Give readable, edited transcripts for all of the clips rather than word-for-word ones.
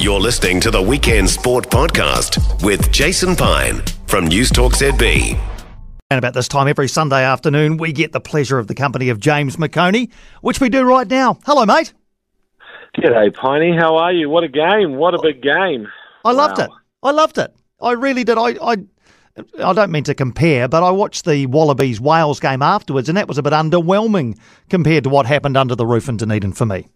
You're listening to the Weekend Sport Podcast with Jason Pine from News Talk ZB. And about this time every Sunday afternoon, we get the pleasure of the company of James McOnie, which we do right now. Hello, mate. G'day, Piney. How are you? What a game. What a big game. I loved it. I really did. I don't mean to compare, but I watched the Wallabies-Wales game afterwards, and that was a bit underwhelming compared to what happened under the roof in Dunedin for me.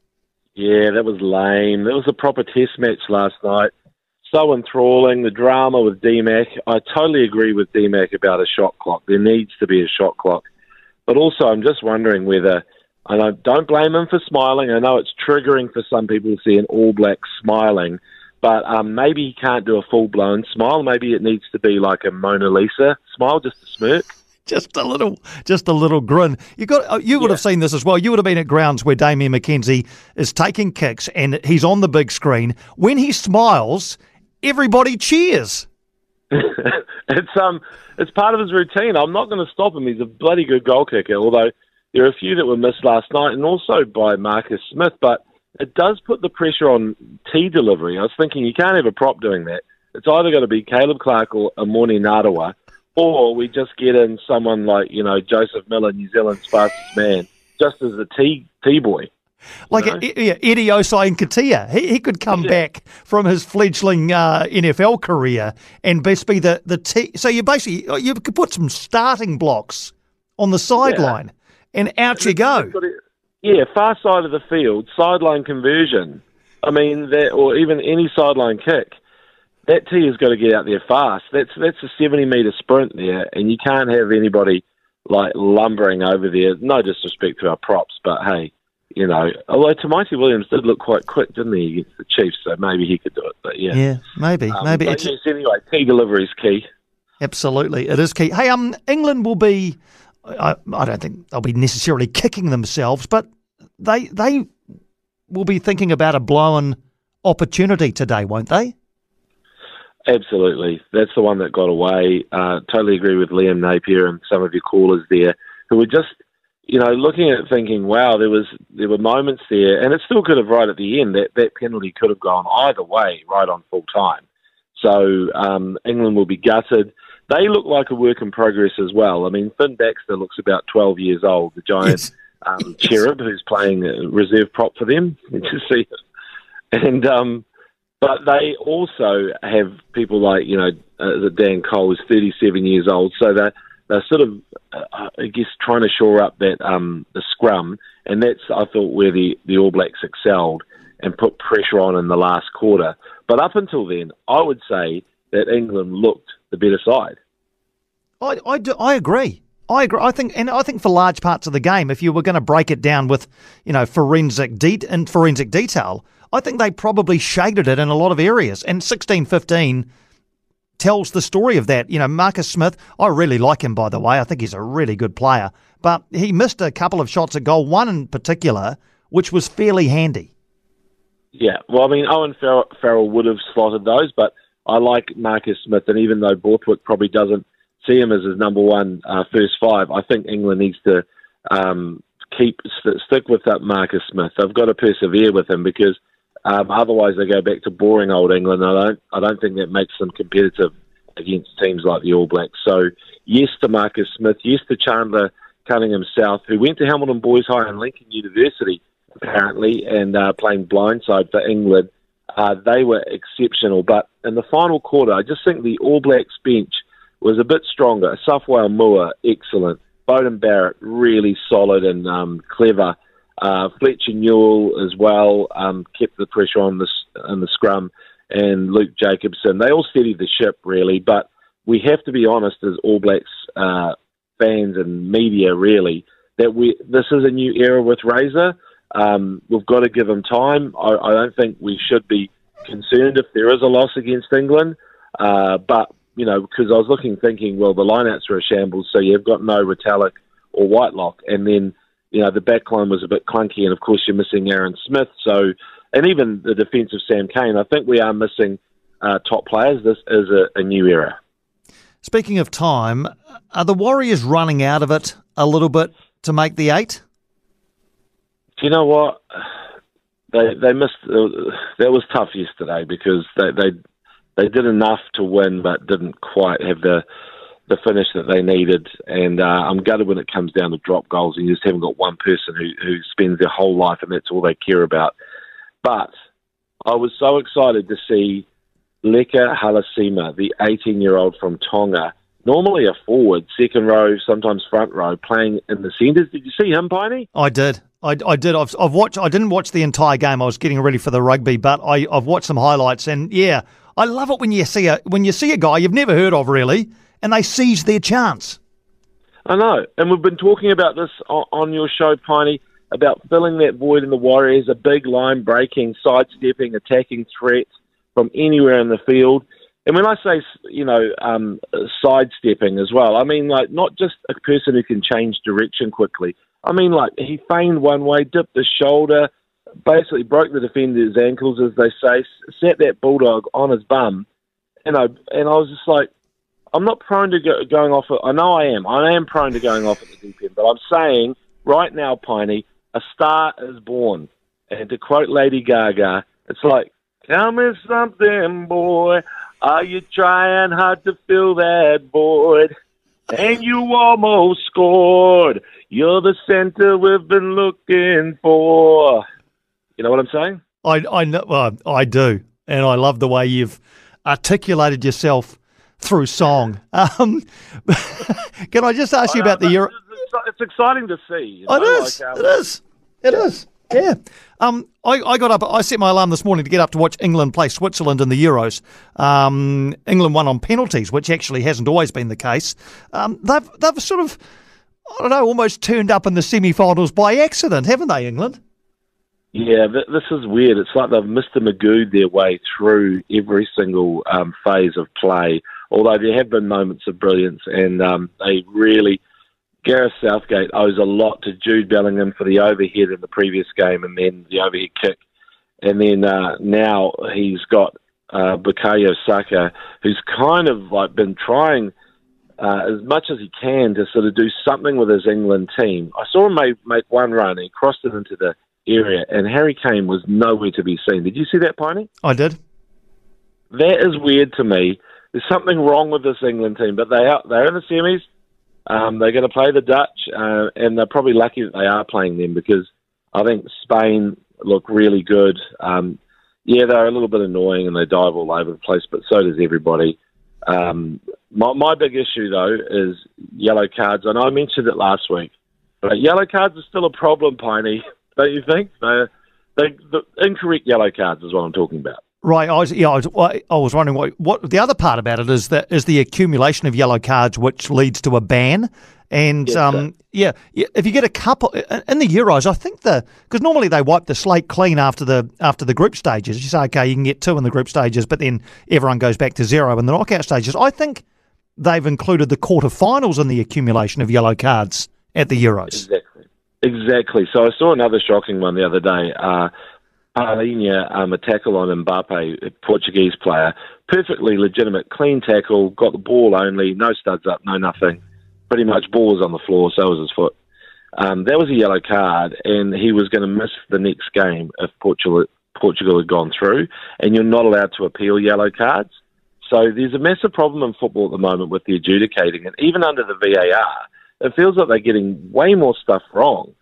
Yeah, that was lame. That was a proper test match last night. So enthralling, the drama with D-Mac. I totally agree with D-Mac about a shot clock. There needs to be a shot clock. But also, I'm just wondering whether, and I don't blame him for smiling. I know it's triggering for some people to see an All Black smiling, but maybe he can't do a full-blown smile. Maybe it needs to be like a Mona Lisa smile, just a smirk. Just a little grin. You would have seen this as well. You would have been at grounds where Damien McKenzie is taking kicks and he's on the big screen. When he smiles, everybody cheers. It's part of his routine. I'm not going to stop him. He's a bloody good goal kicker, although there are a few that were missed last night and also by Marcus Smith, but it does put the pressure on T delivery. I was thinking you can't have a prop doing that. It's either got to be Caleb Clark or Amoni Narawa, or we just get in someone like, Joseph Miller, New Zealand's fastest man, just as a T boy. Like Eddie Osai Nkatia. He could come back from his fledgling NFL career and best be the T. So you could put some starting blocks on the sideline and out you go. Far side of the field, sideline conversion. I mean, or even any sideline kick. That T has got to get out there fast. That's a 70-metre sprint there, and you can't have anybody like lumbering over there. No disrespect to our props, but hey, although Tamati Williams did look quite quick, didn't he, against the Chiefs, so maybe he could do it. But yeah, maybe. But yes, anyway, T delivery is key. Absolutely, it is key. Hey, England will be. I don't think they'll be necessarily kicking themselves, but they will be thinking about a blown opportunity today, won't they? Absolutely. That's the one that got away. Totally agree with Liam Napier and some of your callers there who were just, looking at it thinking, wow, there were moments there, and it still could have right at the end. That penalty could have gone either way right on full time. So England will be gutted. They look like a work in progress as well. I mean, Finn Baxter looks about 12 years old, the giant cherub who's playing a reserve prop for them. But they also have people like, Dan Cole is 37 years old. So they're sort of, I guess, trying to shore up that the scrum. And that's, I thought, where the All Blacks excelled and put pressure on in the last quarter. But up until then, I would say that England looked the better side. I agree. I think for large parts of the game, if you were going to break it down with, forensic detail, I think they probably shaded it in a lot of areas. And 16-15 tells the story of that. Marcus Smith, I really like him, by the way. I think he's a really good player. But he missed a couple of shots at goal, one in particular, which was fairly handy. Yeah, well, I mean, Owen Farrell would have slotted those, but I like Marcus Smith. And even though Borthwick probably doesn't see him as his number one first five, I think England needs to stick with that Marcus Smith. They've got to persevere with him because otherwise they go back to boring old England. I don't think that makes them competitive against teams like the All Blacks. So yes to Marcus Smith, yes to Chandler Cunningham South, who went to Hamilton Boys High and Lincoln University apparently and playing blindside for England. They were exceptional, but in the final quarter, I just think the All Blacks bench was a bit stronger. Safwell Moore, excellent. Bowden Barrett, really solid and clever. Fletcher Newell as well, kept the pressure on the scrum, and Luke Jacobson. They all steadied the ship, really, but we have to be honest as All Blacks fans and media, really, that this is a new era with Razor. We've got to give him time. I don't think we should be concerned if there is a loss against England, but because I was thinking, well, the lineouts are a shambles, so you've got no Retallick or Whitelock, and then, the back line was a bit clunky, and of course you're missing Aaron Smith, and even the defence of Sam Cane. I think we are missing top players. This is a new era. Speaking of time, are the Warriors running out of it a little bit to make the 8? Do you know what? they missed. That was tough yesterday because they did enough to win, but didn't quite have the finish that they needed. And I'm gutted when it comes down to drop goals, and you just haven't got one person who spends their whole life and that's all they care about. But I was so excited to see Leka Halasima, the 18-year-old from Tonga, normally a forward, second row, sometimes front row, playing in the centres. Did you see him, Piney? I did. I did. I've watched. I didn't watch the entire game. I was getting ready for the rugby, but I've watched some highlights, and yeah, I love it when you see a guy you've never heard of really, and they seize their chance. I know, and we've been talking about this on your show, Piney, about filling that void in the Warriors, a big line-breaking, sidestepping, attacking threat from anywhere in the field. And when I say, sidestepping as well, I mean, like, not just a person who can change direction quickly. I mean, like, he feigned one way, dipped his shoulder, basically broke the defender's ankles, as they say, sat that bulldog on his bum. And I was just like, I'm not prone to going off. I know I am. I am prone to going off at the deep end. But I'm saying right now, Piney, a star is born. And to quote Lady Gaga, it's like, tell me something, boy. Are you trying hard to fill that void? And you almost scored. You're the center we've been looking for. You know what I'm saying? I know. Well, I do, and I love the way you've articulated yourself through song. Can I just ask you about the Euro? It's exciting to see. It is. It is. Yeah. I got up. I set my alarm this morning to get up to watch England play Switzerland in the Euros. England won on penalties, which actually hasn't always been the case. They've sort of, I don't know, almost turned up in the semi-finals by accident, haven't they, England? Yeah, this is weird. It's like they've Mr. Magoo'd their way through every single phase of play, although there have been moments of brilliance, and they really... Gareth Southgate owes a lot to Jude Bellingham for the overhead in the previous game and then the overhead kick. And then now he's got Bukayo Saka, who's kind of like been trying as much as he can to sort of do something with his England team. I saw him make one run and he crossed it into the area, and Harry Kane was nowhere to be seen. Did you see that, Piney? I did. That is weird to me. There's something wrong with this England team, but they're in the semis. They're going to play the Dutch, and they're probably lucky that they are playing them because I think Spain look really good. Yeah, they're a little bit annoying and they dive all over the place, but so does everybody. My big issue, though, is yellow cards. I know I mentioned it last week, but yellow cards are still a problem, Piney, don't you think? The incorrect yellow cards is what I'm talking about. Right, I was wondering what the other part about it is the accumulation of yellow cards, which leads to a ban. And if you get a couple in the Euros, I think because normally they wipe the slate clean after the group stages. You say, okay, you can get 2 in the group stages, but then everyone goes back to 0 in the knockout stages. I think they've included the quarterfinals in the accumulation of yellow cards at the Euros. Exactly. So I saw another shocking one the other day. A tackle on Mbappe, a Portuguese player. Perfectly legitimate, clean tackle, got the ball only, no studs up, no nothing. Pretty much ball was on the floor, so was his foot. That was a yellow card, and he was going to miss the next game if Portugal had gone through, and you're not allowed to appeal yellow cards. So there's a massive problem in football at the moment with the adjudicating, and even under the VAR, it feels like they're getting way more stuff wrong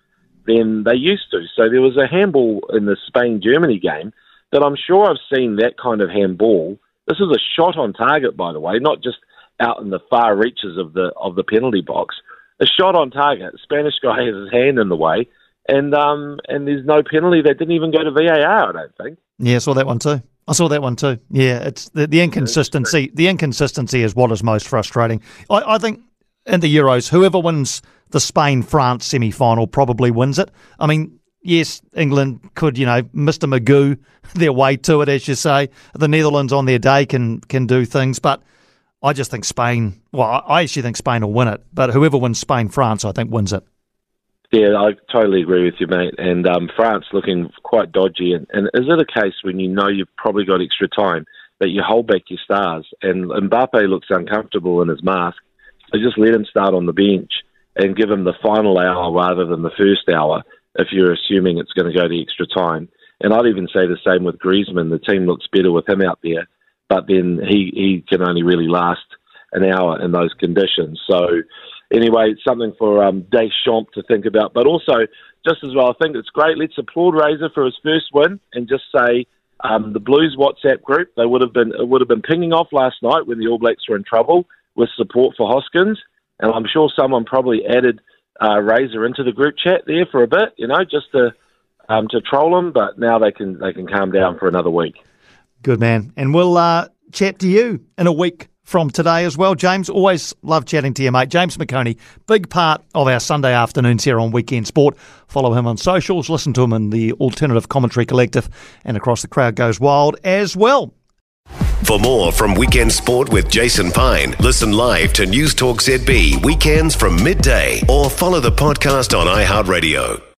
than they used to. So there was a handball in the Spain-Germany game that I'm sure I've seen that kind of handball. This is a shot on target, by the way, not just out in the far reaches of the penalty box. A shot on target. Spanish guy has his hand in the way, and there's no penalty. They didn't even go to VAR, I don't think. Yeah, I saw that one too. Yeah, it's the inconsistency. The inconsistency is what is most frustrating. I think in the Euros, whoever wins the Spain-France semi-final probably wins it. I mean, yes, England could, Mr. Magoo their way to it, as you say. The Netherlands on their day can do things, but I just think Spain, I actually think Spain will win it, but whoever wins Spain-France, I think, wins it. Yeah, I totally agree with you, mate. And France looking quite dodgy. And is it a case when you know you've probably got extra time that you hold back your stars? And Mbappe looks uncomfortable in his mask. So just let him start on the bench and give him the final hour rather than the first hour if you're assuming it's going to go to extra time. And I'd even say the same with Griezmann. The team looks better with him out there, but then he can only really last an hour in those conditions. So anyway, it's something for Deschamps to think about. But also, just as well, I think it's great. Let's applaud Razor for his first win and just say the Blues WhatsApp group, it would have been pinging off last night when the All Blacks were in trouble with support for Hoskins. And I'm sure someone probably added Razor into the group chat there for a bit, just to troll him. But now they can calm down for another week. Good man. And we'll chat to you in a week from today as well. James, always love chatting to you, mate. James McOnie, big part of our Sunday afternoons here on Weekend Sport. Follow him on socials, listen to him in the Alternative Commentary Collective, and across the Crowd Goes Wild as well. For more from Weekend Sport with Jason Pine, listen live to News Talk ZB weekends from midday or follow the podcast on iHeartRadio.